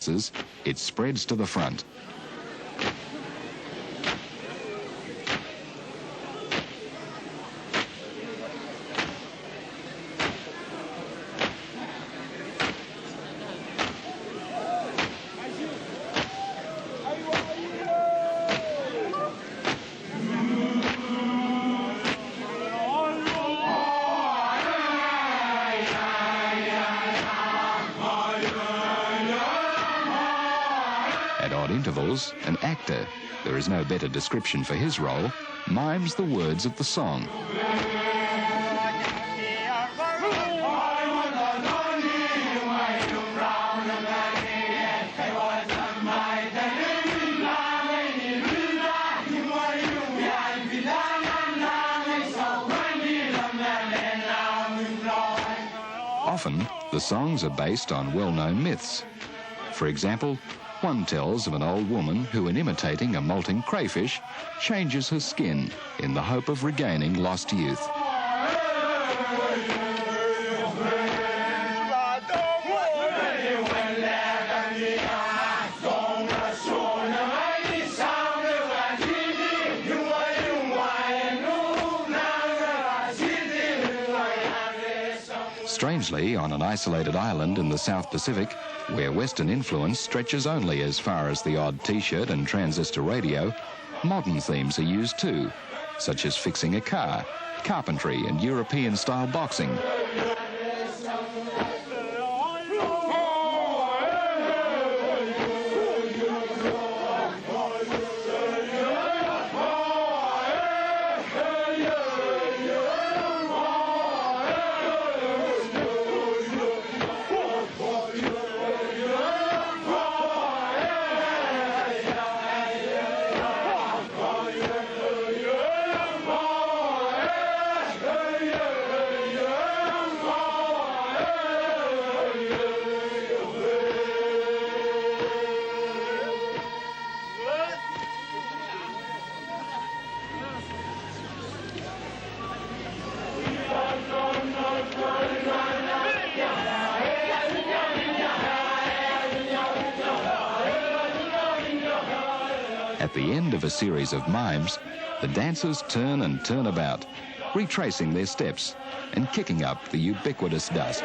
it spreads to the front. At odd intervals, an actor, there is no better description for his role, mimes the words of the song. Often, the songs are based on well-known myths. For example, one tells of an old woman who, in imitating a molting crayfish, changes her skin in the hope of regaining lost youth. Strangely, on an isolated island in the South Pacific, where Western influence stretches only as far as the odd T-shirt and transistor radio, modern themes are used too, such as fixing a car, carpentry and European-style boxing. At the end of a series of mimes, the dancers turn and turn about, retracing their steps and kicking up the ubiquitous dust.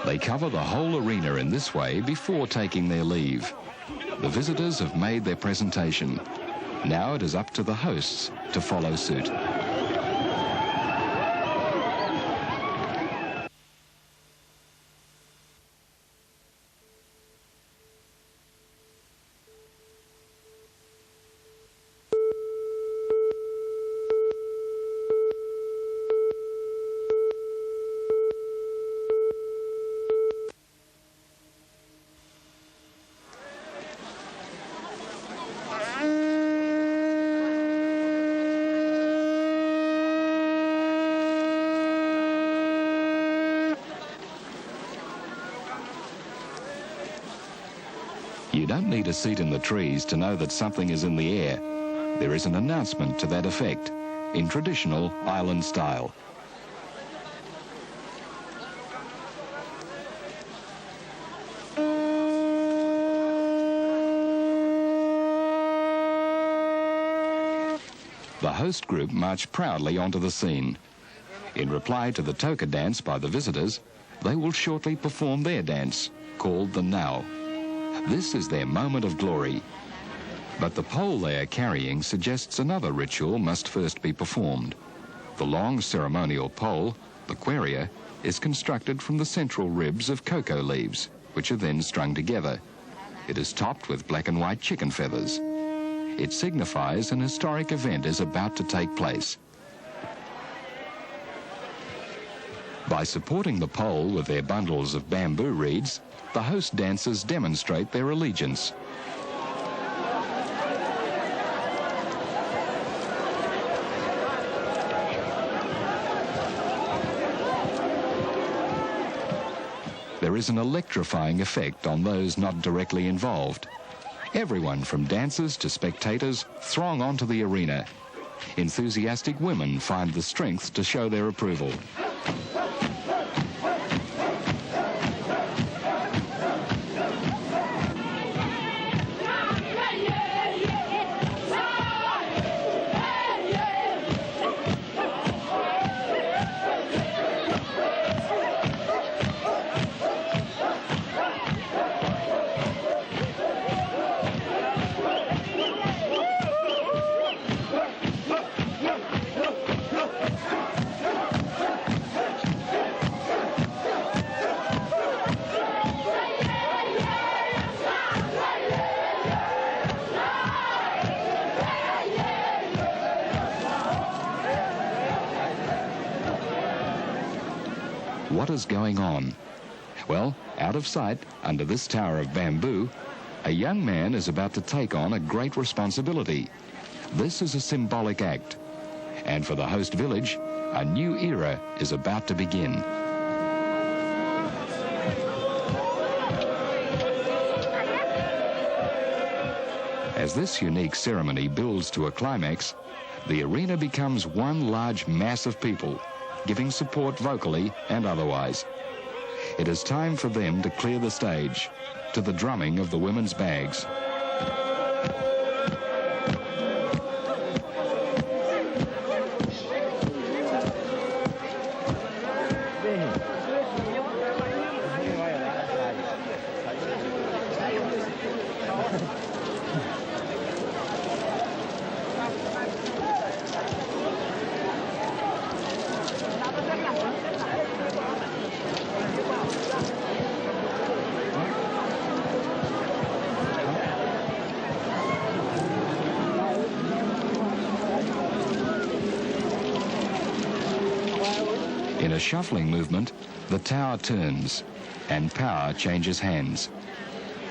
They cover the whole arena in this way before taking their leave. The visitors have made their presentation. Now it is up to the hosts to follow suit. You don't need a seat in the trees to know that something is in the air. There is an announcement to that effect, in traditional island style. The host group march proudly onto the scene. In reply to the TOKA dance by the visitors, they will shortly perform their dance, called the Now. This is their moment of glory. But the pole they are carrying suggests another ritual must first be performed. The long ceremonial pole, the queria, is constructed from the central ribs of cocoa leaves, which are then strung together. It is topped with black and white chicken feathers. It signifies an historic event is about to take place. By supporting the pole with their bundles of bamboo reeds, the host dancers demonstrate their allegiance. There is an electrifying effect on those not directly involved. Everyone from dancers to spectators throng onto the arena. Enthusiastic women find the strength to show their approval. What is going on? Well, out of sight, under this tower of bamboo, a young man is about to take on a great responsibility. This is a symbolic act. And for the host village, a new era is about to begin. As this unique ceremony builds to a climax, the arena becomes one large mass of people, giving support vocally and otherwise. It is time for them to clear the stage to the drumming of the women's bags. In a shuffling movement, the tower turns and power changes hands.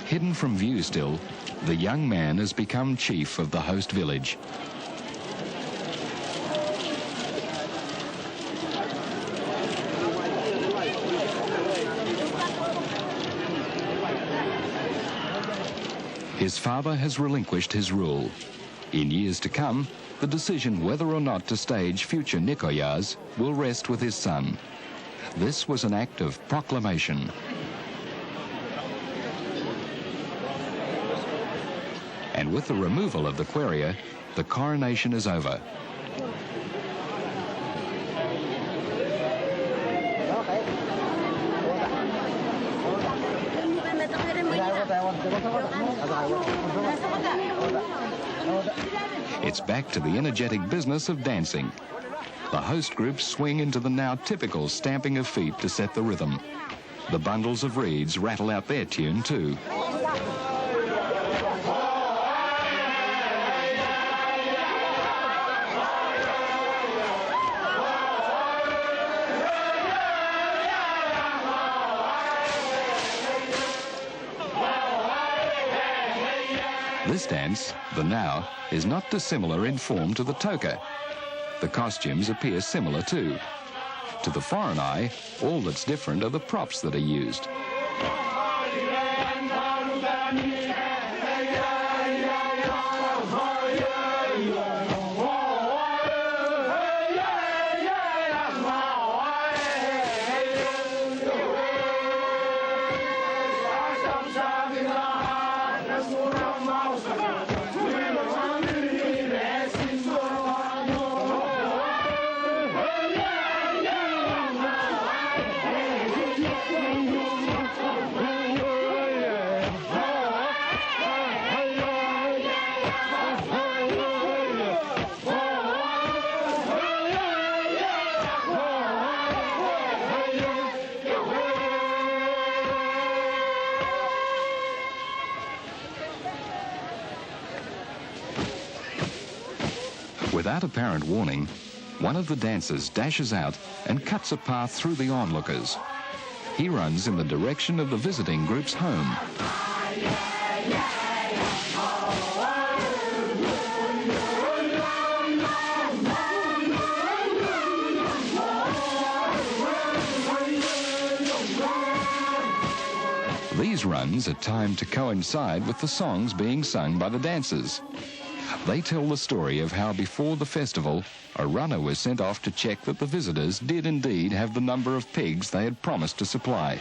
Hidden from view still, the young man has become chief of the host village. His father has relinquished his rule. In years to come, the decision whether or not to stage future Nikoyas will rest with his son. This was an act of proclamation. And with the removal of the Queria, the coronation is over. It's back to the energetic business of dancing. The host groups swing into the now typical stamping of feet to set the rhythm. The bundles of reeds rattle out their tune too. This dance, the now, is not dissimilar in form to the TOKA. The costumes appear similar too. To the foreign eye, all that's different are the props that are used. Without apparent warning, one of the dancers dashes out and cuts a path through the onlookers. He runs in the direction of the visiting group's home. These runs are timed to coincide with the songs being sung by the dancers. They tell the story of how before the festival, a runner was sent off to check that the visitors did indeed have the number of pigs they had promised to supply.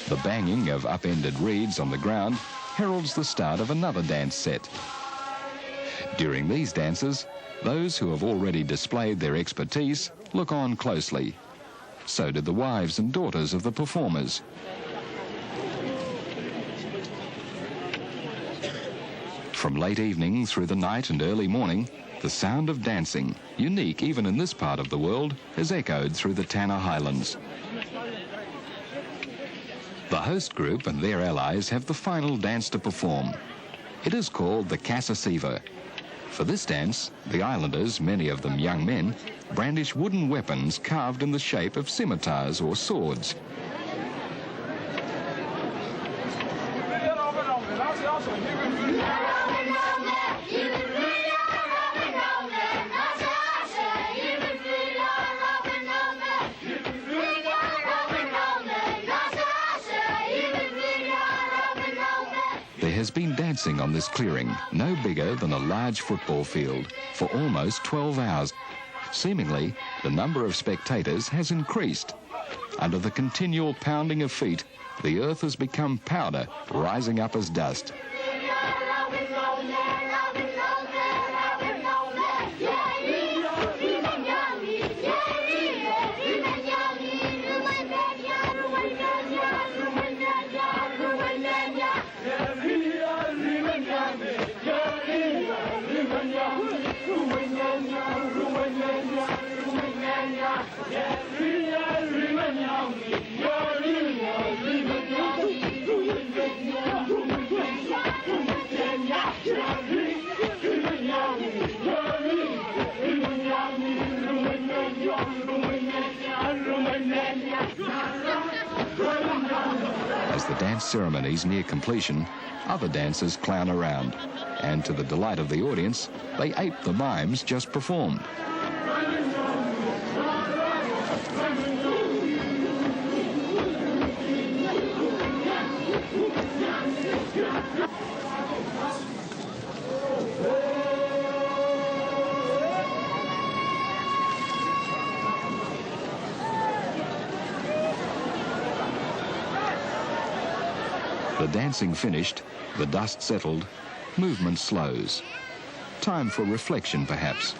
The banging of upended reeds on the ground heralds the start of another dance set. During these dances, those who have already displayed their expertise look on closely. So did the wives and daughters of the performers. From late evening through the night and early morning, the sound of dancing, unique even in this part of the world, has echoed through the Tanna Highlands. The host group and their allies have the final dance to perform. It is called the Kasasiva. For this dance, the islanders, many of them young men, brandish wooden weapons carved in the shape of scimitars or swords. There has been dancing on this clearing, no bigger than a large football field, for almost 12 hours. Seemingly, the number of spectators has increased. Under the continual pounding of feet, the earth has become powder, rising up as dust. As the dance ceremonies near completion, other dancers clown around, and to the delight of the audience, they ape the mimes just performed. The dancing finished, the dust settled, movement slows. Time for reflection, perhaps.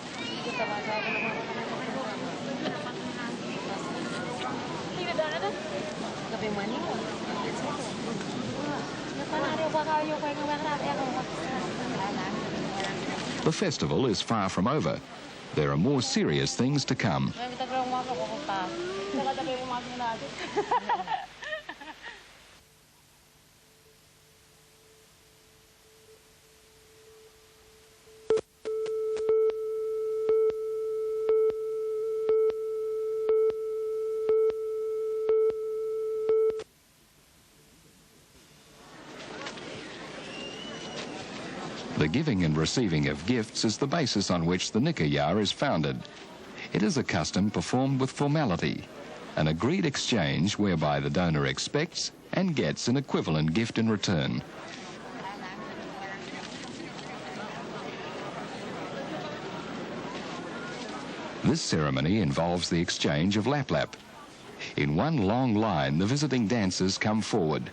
The festival is far from over. There are more serious things to come. The giving and receiving of gifts is the basis on which the Nikaya is founded. It is a custom performed with formality, an agreed exchange whereby the donor expects and gets an equivalent gift in return. This ceremony involves the exchange of lap-lap. In one long line, the visiting dancers come forward.